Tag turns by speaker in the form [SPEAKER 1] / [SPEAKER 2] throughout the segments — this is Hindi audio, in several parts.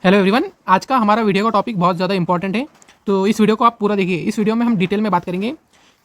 [SPEAKER 1] हेलो एवरीवन, आज का हमारा वीडियो का टॉपिक बहुत ज़्यादा इंपॉर्टेंट है। तो इस वीडियो को आप पूरा देखिए। इस वीडियो में हम डिटेल में बात करेंगे।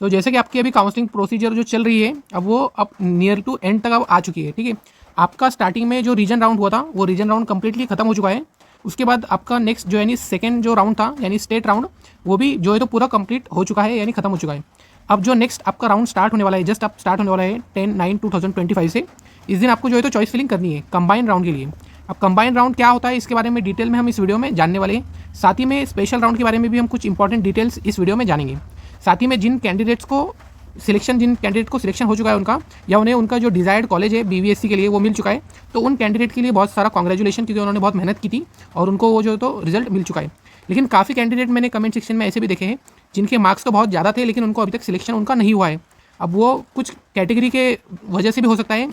[SPEAKER 1] तो जैसे कि आपकी अभी काउंसलिंग प्रोसीजर जो चल रही है, अब वो अब नियर टू एंड तक अब आ चुकी है। ठीक है, आपका स्टार्टिंग में जो रीजन राउंड हुआ था वो रीजन राउंड कम्प्लीटली खत्म हो चुका है। उसके बाद आपका नेक्स्ट जो यानी सेकेंड जो राउंड था यानी स्टेट राउंड, वो भी जो है तो पूरा कंप्लीट हो चुका है यानी खत्म हो चुका है। अब जो नेक्स्ट आपका राउंड स्टार्ट होने वाला है, जस्ट आप स्टार्ट होने वाला है 10/9/2025 से। इस दिन आपको जो है तो चॉइस फिलिंग करनी है कंबाइंड राउंड के लिए। अब कंबाइंड राउंड क्या होता है इसके बारे में डिटेल में हम इस वीडियो में जानने वाले हैं। साथ ही में स्पेशल राउंड के बारे में भी हम कुछ इंपॉर्टेंट डिटेल्स इस वीडियो में जानेंगे। साथ ही में जिन कैंडिडेट को सिलेक्शन हो चुका है उनका, या उन्हें उनका जो डिजायर्ड कॉलेज है बीवीएससी के लिए वो मिल चुका है, तो उन कैंडिडेट के लिए बहुत सारा कॉन्ग्रेचुलेशन, क्योंकि उन्होंने बहुत मेहनत की थी और उनको वो जो तो रिजल्ट मिल चुका है। लेकिन काफ़ी कैंडिडेट मैंने कमेंट सेक्शन में ऐसे भी देखे हैं जिनके मार्क्स तो बहुत ज़्यादा थे लेकिन उनको अभी तक सिलेक्शन उनका नहीं हुआ है। अब वो कुछ कैटेगरी के वजह से भी हो सकता है,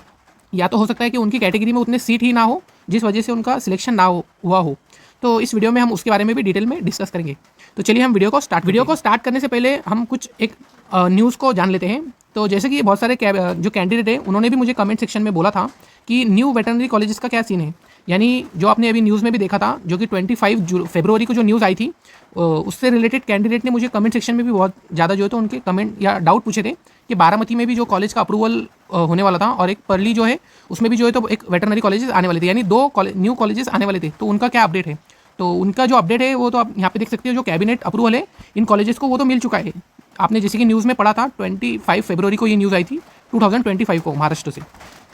[SPEAKER 1] या तो हो सकता है कि उनकी कैटेगरी में उतने सीट ही ना हो जिस वजह से उनका सिलेक्शन ना हुआ हो। तो इस वीडियो में हम उसके बारे में भी डिटेल में डिस्कस करेंगे। तो चलिए हम वीडियो को स्टार्ट करने से पहले हम कुछ एक न्यूज़ को जान लेते हैं। तो जैसे कि बहुत सारे जो कैंडिडेट हैं उन्होंने भी मुझे कमेंट सेक्शन में बोला था कि न्यू वेटरनरी कॉलेजेस का क्या सीन है। यानी जो आपने अभी न्यूज़ में भी देखा था, जो कि 25 फरवरी को जो न्यूज़ आई थी, उससे रिलेटेड कैंडिडेट ने मुझे कमेंट सेक्शन में भी बहुत ज़्यादा जो है तो उनके कमेंट या डाउट पूछे थे कि बारामती में भी जो कॉलेज का अप्रूवल होने वाला था और एक परली जो है उसमें भी जो है तो एक वेटरनरी कॉलेजेस आने वाले थे, यानी दो न्यू कॉलेजेस आने वाले थे। तो उनका क्या अपडेट है? तो उनका जो अपडेट है वो तो आप यहाँ पे देख सकते हो, जो कैबिनेट अप्रूवल है इन कॉलेजेस को वो तो मिल चुका है। आपने जैसे कि न्यूज़ में पढ़ा था 25 फरवरी को ये न्यूज़ आई थी 2025 को महाराष्ट्र से।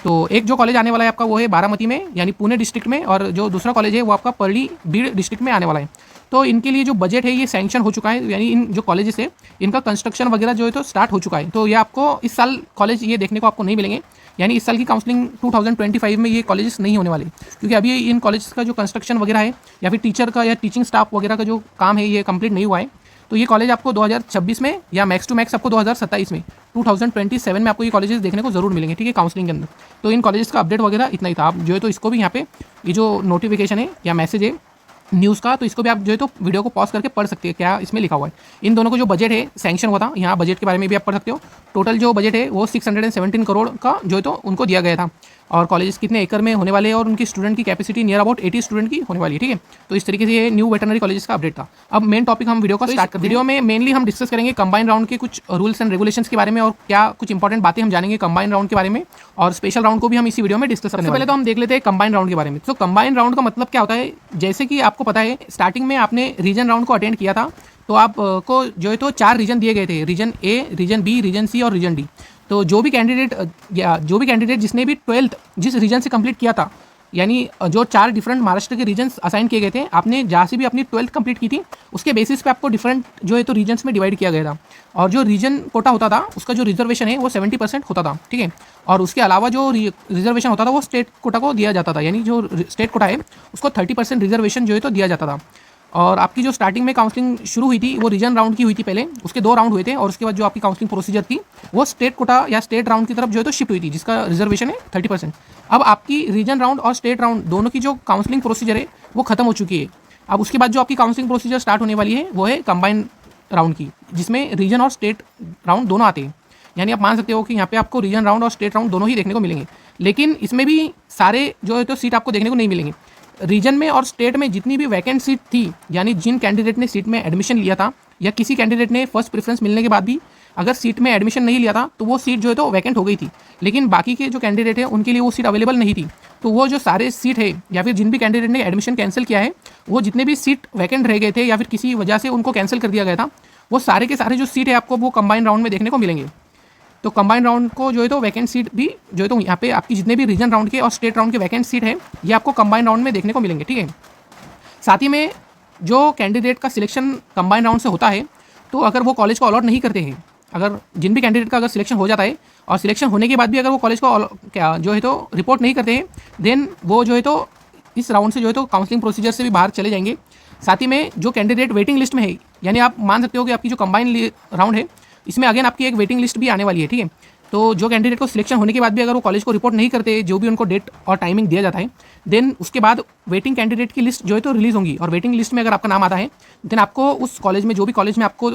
[SPEAKER 1] तो एक जो कॉलेज आने वाला है आपका वो है बारामती में यानी पुणे डिस्ट्रिक्ट में, और जो दूसरा कॉलेज है वो आपका परली बीड डिस्ट्रिक्ट में आने वाला है। तो इनके लिए जो बजट है ये सैंक्शन हो चुका है, यानी इन जो कॉलेजेस है इनका कंस्ट्रक्शन वगैरह जो है तो स्टार्ट हो चुका है। तो ये आपको इस साल कॉलेज ये देखने को आपको नहीं मिलेंगे, यानी इस साल की काउंसलिंग 2025 में ये कॉलेजेस नहीं होने वाले, क्योंकि अभी इन कॉलेज का जो कंस्ट्रक्शन वगैरह है या फिर टीचर का या टीचिंग स्टाफ वगैरह का जो काम है ये कंप्लीट नहीं हुआ है। तो ये कॉलेज आपको 2026 में या मैक्स टू मैक्स आपको 2027 में 2027 में आपको ये कॉलेजेस देखने को जरूर मिलेंगे। ठीक है, काउंसलिंग के अंदर। तो इन कॉलेजेस का अपडेट वगैरह इतना ही था। आप जो है तो इसको भी यहाँ पे ये जो नोटिफिकेशन है या मैसेज है न्यूज़ का, तो इसको भी आप जो है तो वीडियो को पॉज करके पढ़ सकते हैं क्या इसमें लिखा हुआ है। इन दोनों को जो बजट है सैंक्शन हुआ था, यहाँ बजट के बारे में भी आप पढ़ सकते हो। टोटल जो बजट है वो 617 करोड़ का जो है तो उनको दिया गया था। और कॉलेजेस कितने एकड़ में होने वाले हैं और उनकी स्टूडेंट की कैपेसिटी नियर अबाउट 80 स्टूडेंट की होने वाली है। ठीक है, तो इस तरीके से ये न्यू वेटरनरी कॉलेजेस का अपडेट था। अब मेन टॉपिक हम वीडियो का स्टार्ट करते हैं। वीडियो में मेनली हम डिस्कस करेंगे कंबाइंड राउंड के कुछ रूल्स एंड रेगुलेशंस के बारे में और क्या कुछ इंपॉर्टेंट बातें हम जानेंगे कंबाइंड राउंड के बारे में, और स्पेशल राउंड को भी हम इसी वीडियो में डिस्कस करने वाले हैं। पहले तो हम देख लेते हैं कंबाइंड राउंड के बारे में। तो कंबाइंड राउंड का मतलब क्या होता है? जैसे कि आपको पता है स्टार्टिंग में आपने रीजन राउंड को अटेंड किया था, तो आपको जो है तो 4 रीजन दिए गए थे, रीजन ए, रीजन बी, रीजन सी और रीजन डी। तो जो भी कैंडिडेट जिसने भी 12th जिस रीजन से कंप्लीट किया था, यानी जो 4 डिफरेंट महाराष्ट्र के रीजन्स असाइन किए गए थे, आपने जहाँ से भी अपनी 12th कंप्लीट की थी उसके बेसिस पे आपको डिफरेंट जो है तो रीजन्स में डिवाइड किया गया था। और जो रीजन कोटा होता था उसका जो रिजर्वेशन है वो 70% होता था। ठीक है, और उसके अलावा जो रिजर्वेशन होता था वो स्टेट कोटा को दिया जाता था, यानी जो स्टेट कोटा है उसको 30% रिजर्वेशन जो है तो दिया जाता था। और आपकी जो स्टार्टिंग में काउंसलिंग शुरू हुई थी वो रीजन राउंड की हुई थी पहले, उसके 2 राउंड हुए थे, और उसके बाद जो आपकी काउंसलिंग प्रोसीजर थी वो स्टेट कोटा या स्टेट राउंड की तरफ जो है तो शिफ्ट हुई थी, जिसका रिजर्वेशन है 30%। अब आपकी रीजन राउंड और स्टेट राउंड दोनों की जो काउंसलिंग प्रोसीजर है वो खत्म हो चुकी है। अब उसके बाद जो आपकी काउंसलिंग प्रोसीजर स्टार्ट होने वाली है वो है कंबाइंड राउंड की, जिसमें रीजन और स्टेट राउंड दोनों आते हैं। यानी आप मान सकते हो कि यहाँ पे आपको रीजन राउंड और स्टेट राउंड दोनों ही देखने को मिलेंगे, लेकिन इसमें भी सारे जो है तो सीट आपको देखने को नहीं मिलेंगे। रीजन में और स्टेट में जितनी भी वैकेंट सीट थी, यानी जिन कैंडिडेट ने सीट में एडमिशन लिया था या किसी कैंडिडेट ने फर्स्ट प्रेफरेंस मिलने के बाद भी अगर सीट में एडमिशन नहीं लिया था तो वो सीट जो है तो वैकेंट हो गई थी, लेकिन बाकी के जो कैंडिडेट हैं उनके लिए वो सीट अवेलेबल नहीं थी। तो वो जो सारे सीट है या फिर जिन भी कैंडिडेट ने एडमिशन कैंसिल किया है, वो जितने भी सीट वैकेंट रह गए थे या फिर किसी वजह से उनको कैंसिल कर दिया गया था, वो सारे के सारे जो सीट है आपको वो कंबाइंड राउंड में देखने को मिलेंगे। तो कंबाइंड राउंड को जो है तो वैकेंट सीट भी जो है तो यहाँ पे आपकी जितने भी रीजन राउंड के और स्टेट राउंड के वैकेंट सीट है ये आपको कंबाइंड राउंड में देखने को मिलेंगे। ठीक है, साथ ही में जो कैंडिडेट का सिलेक्शन कंबाइंड राउंड से होता है, तो अगर वो कॉलेज को अलॉट नहीं करते हैं, अगर जिन भी कैंडिडेट का अगर सिलेक्शन हो जाता है और सिलेक्शन होने के बाद भी अगर वो कॉलेज को क्या जो है तो रिपोर्ट नहीं करते हैं, देन वो जो है तो इस राउंड से जो है तो काउंसलिंग प्रोसीजर से भी बाहर चले जाएंगे। साथ ही में जो कैंडिडेट वेटिंग लिस्ट में है, यानी आप मान सकते हो कि आपकी जो कंबाइंड राउंड है इसमें अगेन आपकी एक वेटिंग लिस्ट भी आने वाली है। ठीक है, तो जो कैंडिडेट को सिलेक्शन होने के बाद भी अगर वो कॉलेज को रिपोर्ट नहीं करते, जो भी उनको डेट और टाइमिंग दिया जाता है, देन उसके बाद वेटिंग कैंडिडेट की लिस्ट जो है तो रिलीज़ होंगी, और वेटिंग लिस्ट में अगर आपका नाम आता है देन आपको उस कॉलेज में जो भी कॉलेज में आपको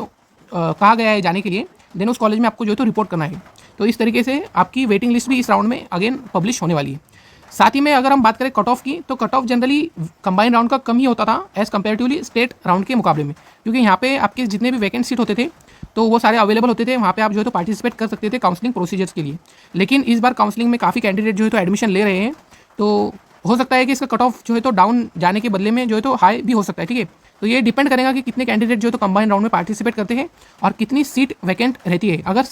[SPEAKER 1] कहा गया है जाने के लिए, देन उस कॉलेज में आपको जो है तो रिपोर्ट करना है। तो इस तरीके से आपकी वेटिंग लिस्ट भी इस राउंड में अगेन पब्लिश होने वाली है। साथ ही में अगर हम बात करें कट ऑफ की, तो cut off generally combined round का कम ही होता था एज़ कम्पेरेटिवली स्टेट राउंड के मुकाबले में, क्योंकि यहाँ पे आपके जितने भी वैकेंट सीट होते थे तो वो सारे अवेलेबल होते थे, वहाँ पे आप जो है तो पार्टिसिपेट कर सकते थे काउंसलिंग प्रोसीजर्स के लिए। लेकिन इस बार काउंसलिंग में काफ़ी कैंडिडेट जो है तो एडमिशन ले रहे हैं, तो हो सकता है कि इसका कट ऑफ जो है तो डाउन जाने के बदले में जो है तो हाई भी हो सकता है, ठीक है। तो ये डिपेंड करेगा कि कितने कैंडिडेट जो है तो कंबाइंड राउंड में पार्टिसिपेट करते हैं और कितनी सीट वैकेंट रहती है। अगर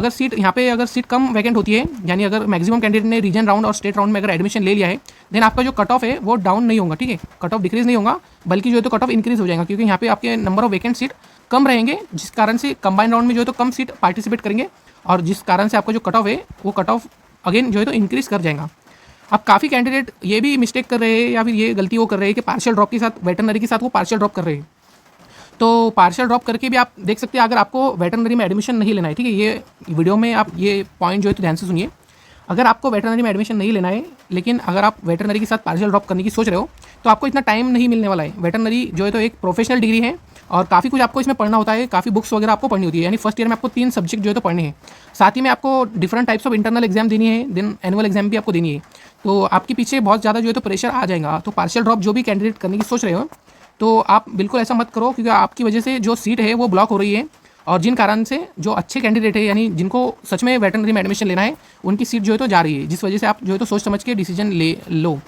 [SPEAKER 1] सीट यहाँ पे अगर सीट कम वैकेंट होती है, यानी अगर मैक्सिमम कैंडिडेट ने रीजन राउंड और स्टेट राउंड में अगर एडमिशन ले लिया है, देन आपका जो कट ऑफ है वो डाउन नहीं होगा, ठीक है। कट ऑफ डिक्रीज नहीं होगा, बल्कि जो है तो कट ऑफ इंक्रीज हो जाएगा, क्योंकि यहाँ पे आपके नंबर ऑफ वैकेंट सीट कम रहेंगे, जिस कारण से कंबाइंड राउंड में जो है तो कम सीट पार्टिसिपेट करेंगे, और जिस कारण से आपका जो कट ऑफ है वो कट ऑफ अगेन जो है तो इंक्रीज कर जाएगा। अब काफ़ी कैंडिडेट ये भी मिस्टेक कर रहे हैं, या फिर ये गलती वो कर रहे हैं कि पार्शियल ड्रॉप के साथ वेटरनरी के साथ वो पार्शियल ड्रॉप कर रहे हैं। तो पार्शियल ड्रॉप करके भी आप देख सकते हैं, अगर आपको वेटरनरी में एडमिशन नहीं लेना है, ठीक है, ये वीडियो में आप ये पॉइंट जो है तो ध्यान से सुनिए। अगर आपको वेटरनरी में एडमिशन नहीं लेना है, लेकिन अगर आप वेटरनरी के साथ पार्शियल ड्रॉप करने की सोच रहे हो, तो आपको इतना टाइम नहीं मिलने वाला है। वेटरनरी जो है तो एक प्रोफेशनल डिग्री है और काफ़ी कुछ आपको इसमें पढ़ना होता है, काफ़ी बुक्स वगैरह आपको पढ़नी होती है। यानी फर्स्ट ईयर में आपको 3 सब्जेक्ट जो है तो पढ़ने हैं, साथ ही में आपको different types of internal exam देनी है, देन एनुअल एग्जाम भी आपको देनी है। तो आपके पीछे बहुत ज़्यादा जो है तो प्रेशर आ जाएगा। तो पार्शियल ड्रॉप जो भी कैंडिडेट करने की सोच रहे हो, तो आप बिल्कुल ऐसा मत करो, क्योंकि आपकी वजह से जो सीट है वो ब्लॉक हो रही है, और जिन कारण से जो अच्छे कैंडिडेट है, यानी जिनको सच में वेटरनरी में एडमिशन लेना है, उनकी सीट जो है तो जा रही है, जिस वजह से आप जो है तो सोच समझ के डिसीजन ले लो।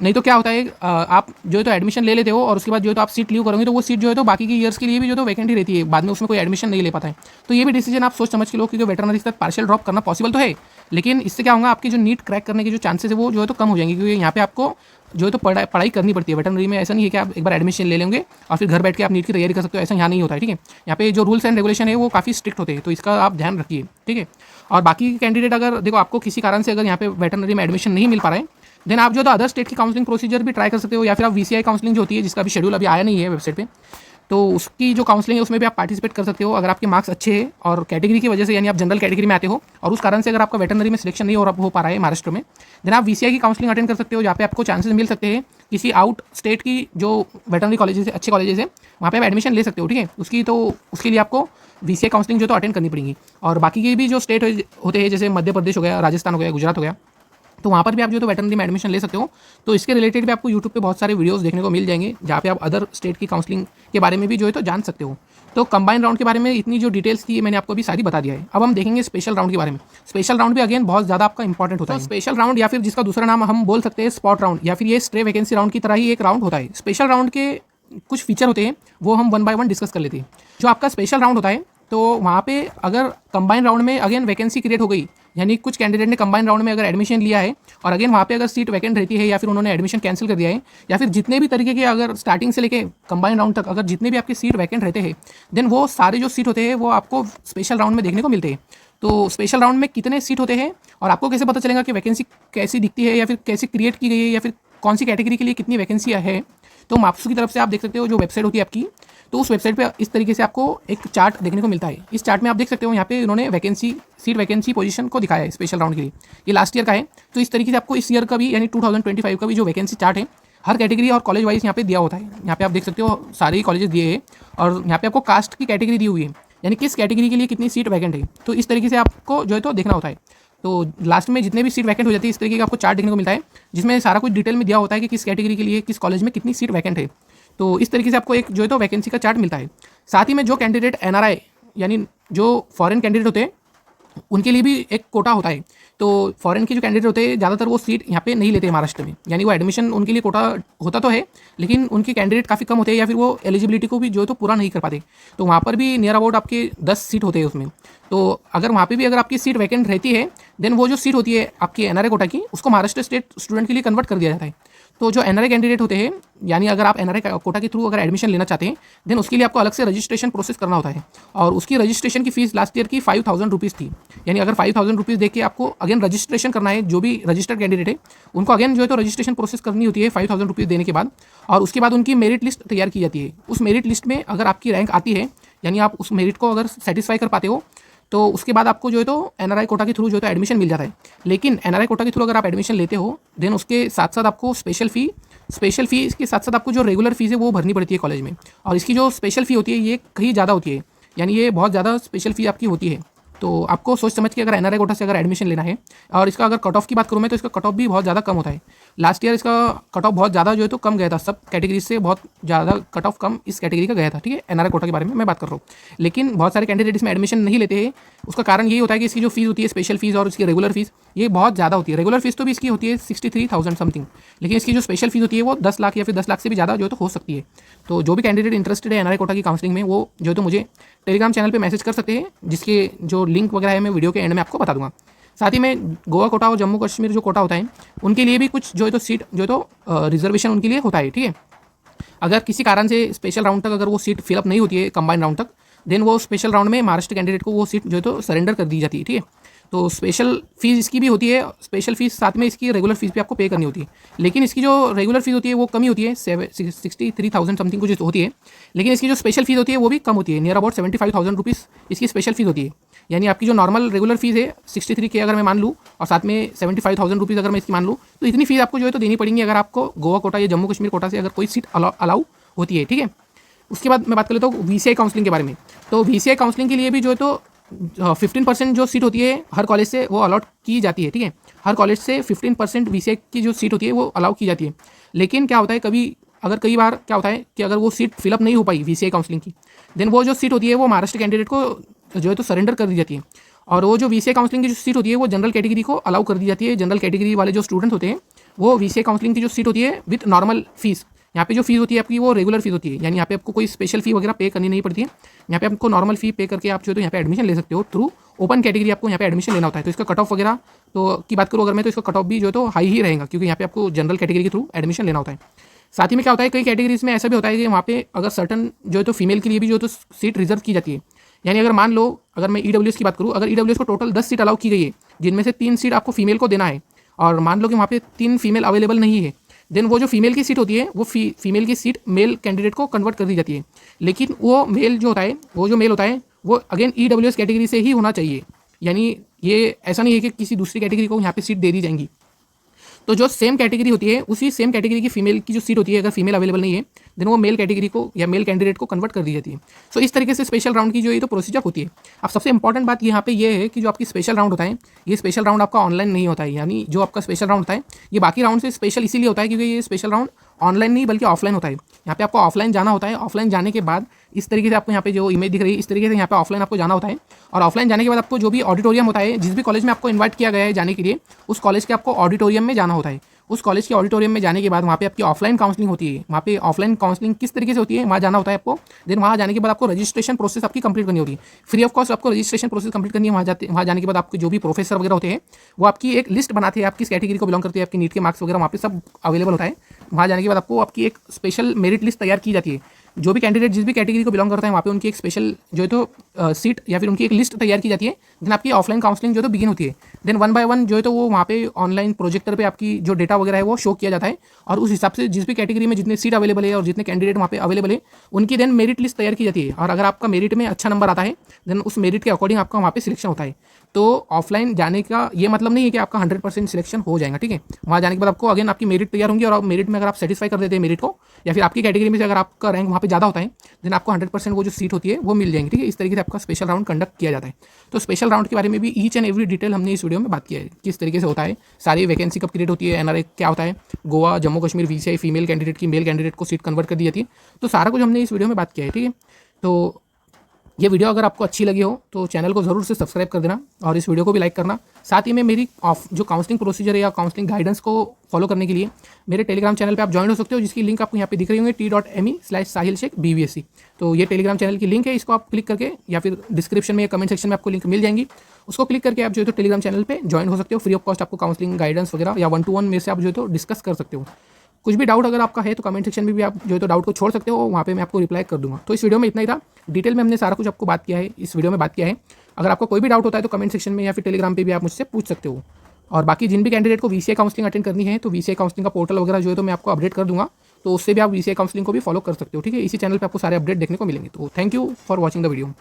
[SPEAKER 1] नहीं तो क्या होता है, आप जो है तो एडमिशन ले लेते हो और उसके बाद जो है तो आप सीट लीव करोगे, तो वो सीट जो है तो बाकी के ईयर्स के लिए भी जो तो वैकेंट ही रहती है, बाद में उसमें कोई एडमिशन नहीं ले पाता है। तो ये भी डिसीजन आप सोच समझ के लो, क्योंकि वेटरनरी के साथ पार्शियल ड्रॉप करना पॉसिबल तो है, लेकिन इससे क्या होगा, आपकी जो नीट क्रैक करने के जो चांसेस है वो जो है तो कम हो जाएंगे, क्योंकि यहाँ पे आपको जो है तो पढ़ाई करनी पड़ती है। वेटरनरी में ऐसा नहीं है कि आप एक बार एडमिशन ले लेंगे और फिर घर बैठ के आप नीट की तैयारी कर सकते हो, ऐसा यहाँ नहीं होता है, ठीक है। यहाँ पे जो रूल्स एंड रेगुलेशन है वो काफ़ी स्ट्रिक्ट होते हैं, तो इसका आप ध्यान रखिए, ठीक है। और बाकी कैंडिडेट अगर देखो आपको किसी कारण से अगर यहाँ पे वेटरनरी में एडमिशन नहीं मिल पा रहा है, देन आप जो तो अदर स्टेट की काउंसलिंग प्रोसीजर भी ट्राई कर सकते हो, या फिर आप VCI काउंसलिंग जो होती है, जिसका भी शेड्यूल अभी आया नहीं है वेबसाइट पे, तो उसकी जो काउंसलिंग है उसमें भी आप पार्टिसिपेट कर सकते हो, अगर आपके मार्क्स अच्छे हैं और कैटेगरी की वजह से, यानी आप जनरल कैटेगरी में आते हो और उस कारण से अगर आपका वेटरनरी में सिलेक्शन नहीं हो पा रहा है महाराष्ट्र में, देन आप VCI की काउंसलिंग अटेंड कर सकते हो, जहाँ पे आपको चांसेस मिल सकते हैं किसी आउट स्टेट की जो वेटरनरी कॉलेजेस है, अच्छे कॉलेजेस है, वहाँ पे आप एडमिशन ले सकते हो, ठीक है। उसके लिए आपको VCI काउंसलिंग जो तो अटेंड करनी पड़ेगी। और बाकी के भी जो स्टेट होते हैं, जैसे मध्य प्रदेश हो गया, राजस्थान हो गया, गुजरात हो गया, तो वहाँ पर भी आप जो तो वेटरनरी में एडमिशन ले सकते हो। तो इसके रिलेटेड भी आपको यूट्यूब पे बहुत सारे वीडियोस देखने को मिल जाएंगे, जहाँ पे आप अदर स्टेट की काउंसलिंग के बारे में भी जो है तो जान सकते हो। तो कंबाइंड राउंड के बारे में इतनी जो डिटेल्स थी मैंने आपको अभी सारी बता दिया है। अब हम देखेंगे स्पेशल राउंड के बारे में। स्पेशल राउंड भी अगेन बहुत ज़्यादा आपका इंपॉर्टेंट होता है। स्पेशल राउंड, या फिर जिसका दूसरा नाम हम बोल सकते हैं स्पॉट राउंड, या फिर ये स्ट्रे वैकेंसी राउंड की तरह ही एक राउंड होता है। स्पेशल राउंड के कुछ फीचर होते हैं, वो हम 1 बाय 1 डिस्कस कर लेते हैं। जो आपका स्पेशल राउंड होता है, तो वहाँ पे अगर कंबाइंड राउंड में अगेन वैकेंसी क्रिएट हो गई, यानी कुछ कैंडिडेट ने कंबाइंड राउंड में अगर एडमिशन लिया है और अगेन वहाँ पे अगर सीट वैकेंट रहती है, या फिर उन्होंने एडमिशन कैंसिल कर दिया है, या फिर जितने भी तरीके के अगर स्टार्टिंग से लेके कंबाइंड राउंड तक अगर जितने भी आपके सीट वैकेंट रहते हैं, देन वो सारे जो सीट होते हैं वो आपको स्पेशल राउंड में देखने को मिलते हैं। तो स्पेशल राउंड में कितने सीट होते हैं और आपको कैसे पता चलेगा कि वैकेंसी कैसी दिखती है, या फिर कैसे क्रिएट की गई है, या फिर कौन सी कैटेगरी के लिए कितनी वैकेंसियाँ है, तो मार्क्सू की तरफ से आप देख सकते हो, जो वेबसाइट होती है आपकी, तो उस वेबसाइट पे इस तरीके से आपको एक चार्ट देखने को मिलता है। इस चार्ट में आप देख सकते हो, यहाँ पे इन्होंने सीट वैकेंसी पोजीशन को दिखाया है स्पेशल राउंड के लिए। ये लास्ट ईयर का है, तो इस तरीके से आपको इस ईयर का भी, यानी 2025 का भी जो वैकेंसी चार्ट है, हर कैटेगरी और कॉलेज वाइज यहाँ पे दिया होता है। यहाँ पे आप देख सकते हो सारे कॉलेजेस दिए हैं, और यहाँ पे आपको कास्ट की कैटेगरी दी हुई है, यानी किस कैटेगरी के लिए कितनी सीट वैकेंट है। तो इस तरीके से आपको जो है तो देखना होता है। तो लास्ट में जितने भी सीट वैकेंट हो जाती है, इस तरीके का आपको चार्ट देखने को मिलता है, जिसमें सारा कुछ डिटेल में दिया होता है कि किस कैटेगरी के लिए किस कॉलेज में कितनी सीट वैकेंट है। तो इस तरीके से आपको एक जो है तो वैकेंसी का चार्ट मिलता है। साथ ही में जो कैंडिडेट NRI, यानी जो फॉरेन कैंडिडेट होते हैं, उनके लिए भी एक कोटा होता है। तो फॉरेन के जो कैंडिडेट होते हैं, ज़्यादातर वो सीट यहाँ पे नहीं लेते महाराष्ट्र में, यानी वो एडमिशन उनके लिए कोटा होता तो है, लेकिन उनके कैंडिडेट काफ़ी कम होते हैं, या फिर वो एलिजिबिलिटी को भी जो है तो पूरा नहीं कर पाते। तो वहाँ पर भी नियर अबाउट आपके 10 सीट होते हैं उसमें। तो अगर वहाँ पे भी अगर आपकी सीट वैकेंट रहती है, देन वो जो सीट होती है आपकी NRI कोटा की, उसको महाराष्ट्र स्टेट स्टूडेंट के लिए कन्वर्ट कर दिया जाता है। तो जो NRI कैंडिडेट होते हैं, यानी अगर आप NRI कोटा के थ्रू अगर एडमिशन लेना चाहते हैं, देन उसके लिए आपको अलग से रजिस्ट्रेशन प्रोसेस करना होता है, और उसकी रजिस्ट्रेशन की फीस लास्ट ईयर की 5000 रुपीज़ थी। यानी अगर 5000 रुपीज़ देके आपको अगेन रजिस्ट्रेशन करना है, जो भी रजिस्टर्ड कैंडिडेट है उनको अगेन जो है तो रजिस्ट्रेशन प्रोसेस करनी होती है 5000 रुपीज़ देने के बाद, और उसके बाद उनकी मेरिट लिस्ट तैयार की जाती है। उस मेरिट लिस्ट में अगर आपकी रैंक आती है, यानी आप उस मेरिट को अगर सेटिस्फाई कर पाते हो, तो उसके बाद आपको जो है तो NRI कोटा के थ्रू जो है तो एडमिशन मिल जाता है। लेकिन NRI कोटा के थ्रू अगर आप एडमिशन लेते हो, देन उसके साथ साथ आपको स्पेशल फ़ी के साथ साथ आपको जो रेगुलर फीस है वो भरनी पड़ती है कॉलेज में। और इसकी जो स्पेशल फ़ी होती है ये कहीं ज़्यादा होती है, यानी ये बहुत ज़्यादा स्पेशल फ़ी आपकी होती है। तो आपको सोच समझ के अगर एनआरआई कोटा से अगर एडमिशन लेना है, और इसका अगर कट ऑफ की बात करूँ मैं, तो इसका कट ऑफ भी बहुत ज़्यादा कम होता है। लास्ट ईयर इसका कट ऑफ बहुत ज़्यादा जो है तो कम गया था, सब कैटेगरी से बहुत ज़्यादा कट ऑफ कम इस कैटेगरी का गया था, ठीक है। एनआरआई कोटा के बारे में मैं बात कर रहा हूँ। लेकिन बहुत सारे कैंडिडेट इसमें एडमिशन नहीं लेते हैं। उसका कारण यही होता है कि इसकी जो फीस होती है, स्पेशल फीस और इसकी रेगुलर फीस, ये बहुत ज़्यादा होती है। रेगुलर फीस तो भी इसकी होती है 63,000 समथिंग, लेकिन इसकी जो स्पेशल फीस होती है वो 10 लाख या फिर 10 लाख से भी ज़्यादा जो है तो हो सकती है। तो जो भी कैंडिडेट इंटरेस्टेड है एनआरआई कोटा की काउंसलिंग में, वो जो है तो मुझे टेलीग्राम चैनल पे मैसेज कर सकते हैं, जिसके जो लिंक वगैरह है मैं वीडियो के एंड में आपको बता दूंगा। साथ ही में गोवा कोटा और जम्मू कश्मीर जो कोटा होता है, उनके लिए भी कुछ जो है तो सीट जो है तो रिजर्वेशन उनके लिए होता है, ठीक है। अगर किसी कारण से स्पेशल राउंड तक अगर वो सीट फिलअप नहीं होती है कंबाइंड राउंड तक, देन वो स्पेशल राउंड में महाराष्ट्र कैंडिडेट को वो सीट जो है तो सरेंडर कर दी जाती है, ठीक है। तो स्पेशल फीस इसकी भी होती है, स्पेशल फीस साथ में इसकी रेगुलर फीस भी आपको पे करनी होती है। लेकिन इसकी जो रेगुलर फीस होती है वो कमी होती है, 63,000 समथिंग कुछ होती है। लेकिन इसकी जो स्पेशल फीस होती है वो भी कम होती है, नियर अबाउट 75,000 रुपीज़ इसकी स्पेशल फीस होती है। यानी आपकी जो नॉर्मल रेगुलर फीस है 63K अगर मैं मान लूँ, और साथ में 75,000 रुपीज़ अगर मैं इसकी मान लूँ, तो इतनी फीस आपको जो है तो देनी पड़ेगी अगर आपको गोवा कोटा या जम्मू कश्मीर कोटा से अगर कोई सीट अलाउ होती है, ठीक है। उसके बाद मैं बात कर लेता हूँ VCI काउंसलिंग के बारे में। तो VCI काउंसलिंग के लिए भी जो है तो 15% जो सीट होती है हर कॉलेज से वो अलॉट की जाती है, ठीक है। हर कॉलेज से 15% VCI की जो सीट होती है वो अलाउ की जाती है। लेकिन क्या होता है, कई बार क्या होता है कि अगर वो सीट फिलअप नहीं हो पाई VCI काउंसलिंग की, देन वो जो सीट होती है वो महाराष्ट्र कैंडिडेट को जो है तो सरेंडर कर दी जाती है। और वो जो VCI काउंसलिंग की जो सीट होती है वो जनरल कैटेगरी को अलाउ कर दी जाती है। जनरल कैटेगरी वाले जो स्टूडेंट होते हैं वो VCI काउंसलिंग की जो सीट होती है विथ नॉर्मल फीस, यहाँ पे जो फीस होती है आपकी वो रेगुलर फीस होती है। यानी यहाँ पे आपको कोई स्पेशल फी वगैरह पे करनी नहीं पड़ती है। यहाँ पे आपको नॉर्मल फी पे करके आप जो तो यहाँ पे एडमिशन ले सकते हो। थ्रू ओपन कैटेगरी आपको यहाँ पे एडमिशन लेना होता है। तो इसका कट ऑफ वगैरह तो की बात करूँ अगर मैं, तो इसका कट ऑफ भी जो तो हाई ही रहेगा, क्योंकि यहाँ पे आपको जनरल कैटेगरी के थ्रू एडमिशन लेना होता है। साथ ही में क्या होता है, कई कैटेगरीज में ऐसा भी होता है कि वहाँ पे अगर सर्टन जो है तो फीमेल के लिए भी जो तो सीट रिजर्व की जाती है। यानी अगर मान लो, अगर मैं EWS की बात करूँ, अगर EWS को टोटल 10 सीट अलाउ की गई है, जिनमें से 3 सीट आपको फीमेल को देना है, और मान लो कि वहाँ पे 3 फीमेल अवेलेबल नहीं है, देन वो जो फीमेल की सीट होती है वो फीमेल की सीट मेल कैंडिडेट को कन्वर्ट कर दी जाती है। लेकिन वो मेल जो होता है वो अगेन EWS कैटेगरी से ही होना चाहिए। यानी ये ऐसा नहीं है कि किसी दूसरी कैटेगरी को यहाँ पे सीट दे दी जाएंगी। तो जो सेम कैटेगरी होती है, उसी सेम कैटेगरी की फीमेल की जो सीट होती है, अगर फीमेल अवेलेबल नहीं है, देन वो मेल कैटेगरी को या मेल कैंडिडेट को कन्वर्ट कर दी जाती है। सो इस तरीके से स्पेशल राउंड की जो ये तो प्रोसीजर होती है। अब सबसे इंपॉर्टेंट बात यहाँ पे ये है कि जो आपकी स्पेशल राउंड होता है, ये स्पेशल राउंड आपका ऑनलाइन नहीं होता है। यानी जो आपका स्पेशल राउंड होता है, ये बाकी राउंड से स्पेशल इसीलिए होता है क्योंकि ये स्पेशल राउंड ऑनलाइन नहीं बल्कि ऑफलाइन होता है। यहाँ पे आपको ऑफलाइन जाना होता है। ऑफलाइन जाने के बाद इस तरीके से आपको यहाँ पे जो इमेज दिख रही है, इस तरीके से यहाँ पे ऑफलाइन आपको जाना होता है। और ऑफलाइन जाने के बाद आपको जो भी ऑडिटोरियम होता है, जिस भी कॉलेज में आपको इन्वाइट किया गया है जाने के लिए, उस कॉलेज के आपको ऑडिटोरियम में जाना होता है। उस कॉलेज के ऑडिटोरियम में जाने के बाद वहाँ पे आपकी ऑफलाइन काउंसलिंग होती है। वहाँ पे ऑफलाइन काउंसलिंग किस तरीके से होती है, वहाँ जाना होता है आपको। देन वहाँ जाने के बाद आपको रजिस्ट्रेशन प्रोसेस आपकी कंप्लीट करनी होती है। फ्री ऑफ कॉस्ट आपको रजिस्ट्रेशन प्रोसेस कंप्लीट करनी है। वहाँ जाने के बाद आपके जो भी प्रोफेसर वगैरह होते हैं वो आपकी एक लिस्ट बनाते हैं, आप किस कैटेगरी को बिलोंग करते हैं, आपकी नीट के मार्क्स वगैरह वहाँ पे सब अवेलेबल होता है। वहाँ जाने के बाद आपको आपकी एक स्पेशल मेरिट लिस्ट तैयार की जाती है। जो भी कैंडिडेट जिस भी कैटेगरी को बिलोंग करता है वहाँ पे उनकी एक स्पेशल जो है तो सीट या फिर उनकी एक लिस्ट तैयार की जाती है। देन आपकी ऑफलाइन काउंसलिंग जो है तो बिगिन होती है। देन 1 बाय 1 जो है तो वो वहाँ पे ऑनलाइन प्रोजेक्टर पे आपकी जो डेटा वगैरह है वो शो किया जाता है, और उस हिसाब से जिस भी कैटेगरी में जितने सीट अवेलेबल है और जितने कैंडिडेट वहाँ पे अवेलेबल है उनकी देन मेरिट लिस्ट तैयार की जाती है। और अगर आपका मेरिट में अच्छा नंबर आता है देन उस मेरिट के अकॉर्डिंग आपका वहाँ पे सिलेक्शन होता है। तो ऑफलाइन जाने का ये मतलब नहीं है कि आपका 100% सिलेक्शन हो जाएगा, ठीक है। वहाँ जाने के बाद आपको अगेन आपकी मेरिट तैयार होंगी, और मेरिट में अगर आप सेटिस्फाई कर देते हैं मेरिट को, या फिर आपकी कैटेगरी में से अगर आपका रैंक वहाँ पे ज़्यादा होता है, देन आपको 100% वो जो सीट होती है वो मिल जाएंगी, ठीक है। इस तरीके से आपका स्पेशल राउंड कंडक्ट किया जाता है। तो स्पेशल राउंड के बारे में भी ईच एंड एवरी डिटेल हमने इस वीडियो में बात किया है, किस तरीके से होता है, सारी वैकेंसी कब क्रिएट होती है, एनआरआई क्या होता है, Goa Jammu Kashmir VCI female candidate की मेल कैंडिडेट को सीट कन्वर्ट कर दी जाती है। तो सारा कुछ हमने इस वीडियो में बात किया है, ठीक है। तो ये वीडियो अगर आपको अच्छी लगी हो तो चैनल को ज़रूर से सब्सक्राइब कर देना, और इस वीडियो को भी लाइक करना। साथ ही में मेरी जो काउंसलिंग प्रोसीजर है या काउंसलिंग गाइडेंस को फॉलो करने के लिए मेरे टेलीग्राम चैनल पे आप ज्वाइन हो सकते हो, जिसकी लिंक आपको यहाँ पे दिख रही होंगी t.me/Sahil Sheikh BVSC। तो ये टेलीग्राम चैनल की लिंक है, इसको आप क्लिक करके या फिर डिस्क्रिप्शन में या कमेंट सेक्शन में आपको लिंक मिल जाएंगी, उसको क्लिक करके आप जो है तो टेलीग्राम चैनल पर ज्वाइन हो सकते हो। फ्री ऑफ कॉस्ट आपको काउंसलिंग गाइडेंस वगैरह या 1-to-1 में से आप जो है तो डिस्कस कर सकते हो। कुछ भी डाउट अगर आपका है तो कमेंट सेक्शन में भी आप जो है तो डाउट को छोड़ सकते हो, वहाँ पे मैं आपको रिप्लाई कर दूंगा। तो इस वीडियो में इतना ही था, डिटेल में हमने सारा कुछ आपको बात किया है, इस वीडियो में बात किया है। अगर आपको कोई भी डाउट होता है तो कमेंट सेक्शन में या फिर टेलीग्राम पे भी आप मुझसे पूछ सकते हो। और बाकी जिन भी कैंडिडेट को VCI काउंसलिंग अटेंड करनी है तो VCI काउंसलिंग का पोर्टल वगैरह जो है तो मैं आपको अपडेट कर दूंगा, तो उससे भी आप VCI काउंसलिंग को भी फॉलो कर सकते हो, ठीक है। इसी चैनल पर आपको सारे अपडेट देखने को मिलेंगे। तो thank you for watching the video.